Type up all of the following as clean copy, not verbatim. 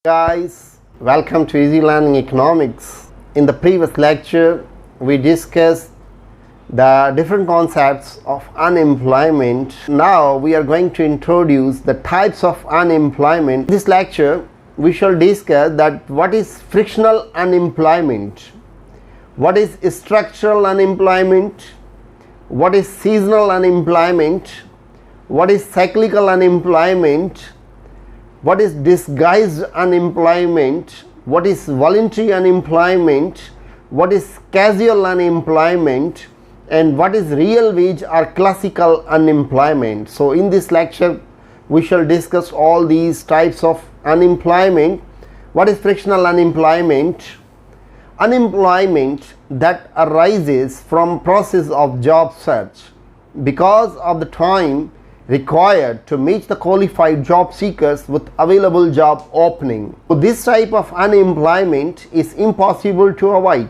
Guys, welcome to Easy Learning Economics. In the previous lecture, we discussed the different concepts of unemployment. Now we are going to introduce the types of unemployment. In this lecture, we shall discuss that what is frictional unemployment, what is structural unemployment, what is seasonal unemployment, what is cyclical unemployment, what is disguised unemployment, what is voluntary unemployment, what is casual unemployment, and what is real wage or classical unemployment. So in this lecture we shall discuss all these types of unemployment. What is frictional unemployment? Unemployment that arises from process of job search because of the time required to meet the qualified job seekers with available job opening. So this type of unemployment is impossible to avoid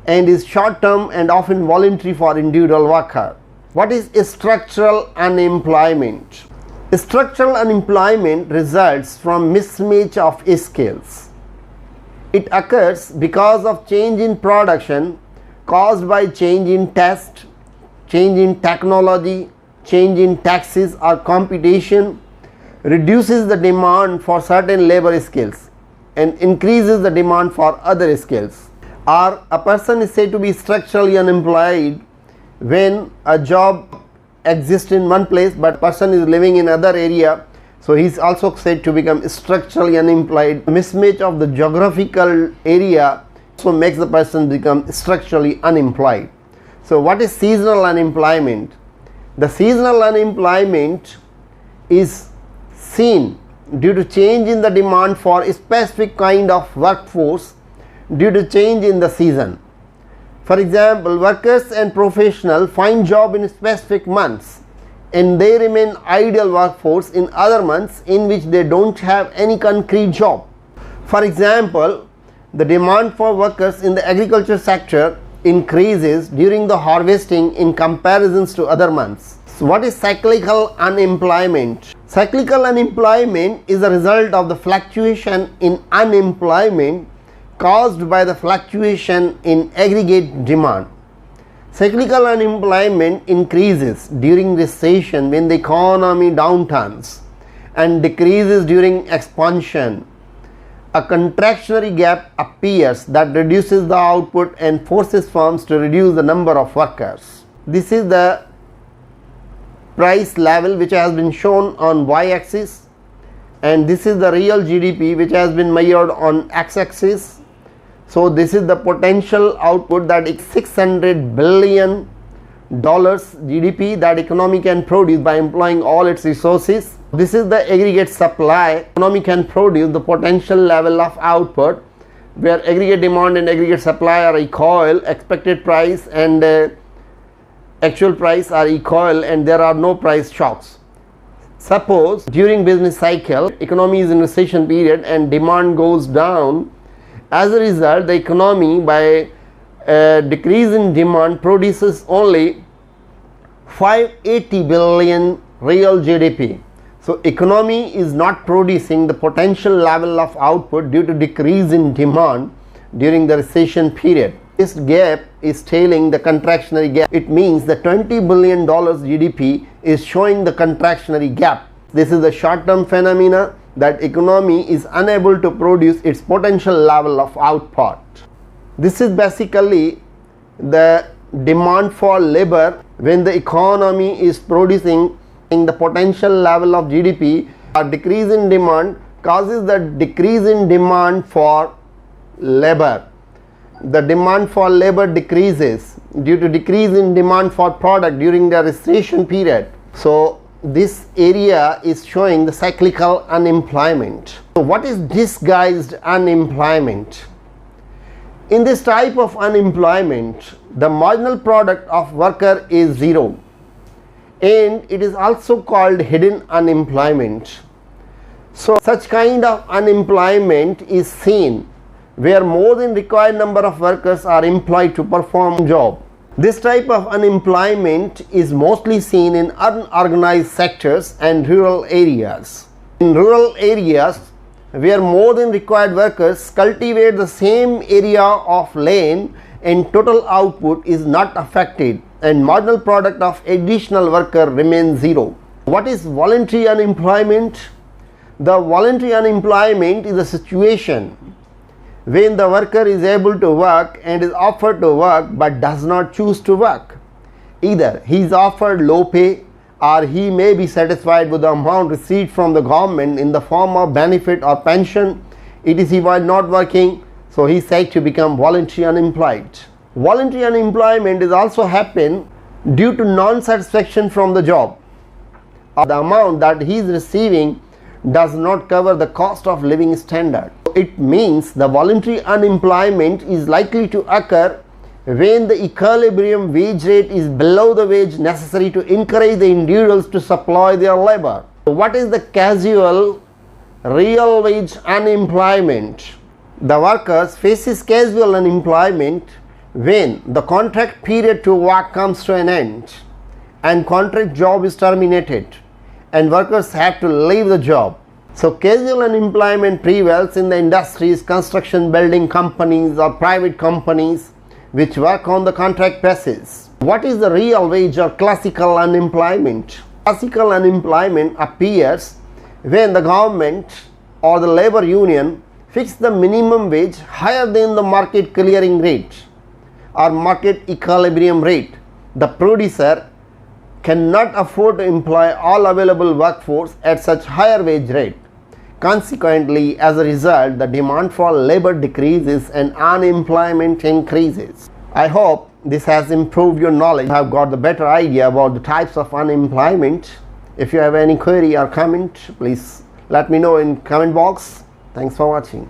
and is short term and often voluntary for individual worker. What is structural unemployment? Structural unemployment results from mismatch of skills. It occurs because of change in production caused by change in test, change in technology, change in taxes or competition, reduces the demand for certain labor skills and increases the demand for other skills. Or a person is said to be structurally unemployed when a job exists in one place but person is living in other area, so he is also said to become structurally unemployed. Mismatch of the geographical area also makes the person become structurally unemployed. So what is seasonal unemployment? The seasonal unemployment is seen due to change in the demand for a specific kind of workforce due to change in the season. For example, workers and professionals find job in specific months and they remain idle workforce in other months in which they don't have any concrete job. For example, the demand for workers in the agriculture sector increases during the harvesting in comparisons to other months. So what is cyclical unemployment? Cyclical unemployment is a result of the fluctuation in unemployment caused by the fluctuation in aggregate demand. Cyclical unemployment increases during recession when the economy downturns and decreases during expansion. A contractionary gap appears that reduces the output and forces firms to reduce the number of workers. This is the price level which has been shown on y-axis, and this is the real GDP which has been measured on x-axis. So this is the potential output, that is $600 billion GDP that economy can produce by employing all its resources. This is the aggregate supply economy can produce, the potential level of output where aggregate demand and aggregate supply are equal, expected price and actual price are equal and there are no price shocks. Suppose during business cycle economy is in recession period and demand goes down. As a result, the economy by decrease in demand produces only 580 billion real GDP. So economy is not producing the potential level of output due to decrease in demand during the recession period. This gap is tailing the contractionary gap. It means the $20 billion GDP is showing the contractionary gap. This is the short-term phenomena that economy is unable to produce its potential level of output. This is basically the demand for labor when the economy is producing the potential level of GDP. A decrease in demand causes the decrease in demand for labor. The demand for labor decreases due to decrease in demand for product during the recession period. So this area is showing the cyclical unemployment. So what is disguised unemployment? In this type of unemployment, the marginal product of worker is zero, and it is also called hidden unemployment. So such kind of unemployment is seen where more than required number of workers are employed to perform job. This type of unemployment is mostly seen in unorganized sectors and rural areas. In rural areas, where more than required workers cultivate the same area of land and total output is not affected and marginal product of additional worker remains zero. What is voluntary unemployment? The voluntary unemployment is a situation when the worker is able to work and is offered to work but does not choose to work. Either he is offered low pay or he may be satisfied with the amount received from the government in the form of benefit or pension, etc. while not working, so he is said to become voluntary unemployed. Voluntary unemployment is also happen due to non-satisfaction from the job, or the amount that he is receiving does not cover the cost of living standard. It means the voluntary unemployment is likely to occur when the equilibrium wage rate is below the wage necessary to encourage the individuals to supply their labor. So what is the casual real wage unemployment? The workers faces casual unemployment when the contract period to work comes to an end and contract job is terminated and workers have to leave the job. So casual unemployment prevails in the industries, construction, building companies or private companies which work on the contract basis. What is the real wage or classical unemployment? Classical unemployment appears when the government or the labor union fix the minimum wage higher than the market clearing rate or market equilibrium rate. The producer cannot afford to employ all available workforce at such higher wage rate. Consequently, as a result, the demand for labor decreases and unemployment increases. I hope this has improved your knowledge. You have got the better idea about the types of unemployment. If you have any query or comment, please let me know in comment box. Thanks for watching.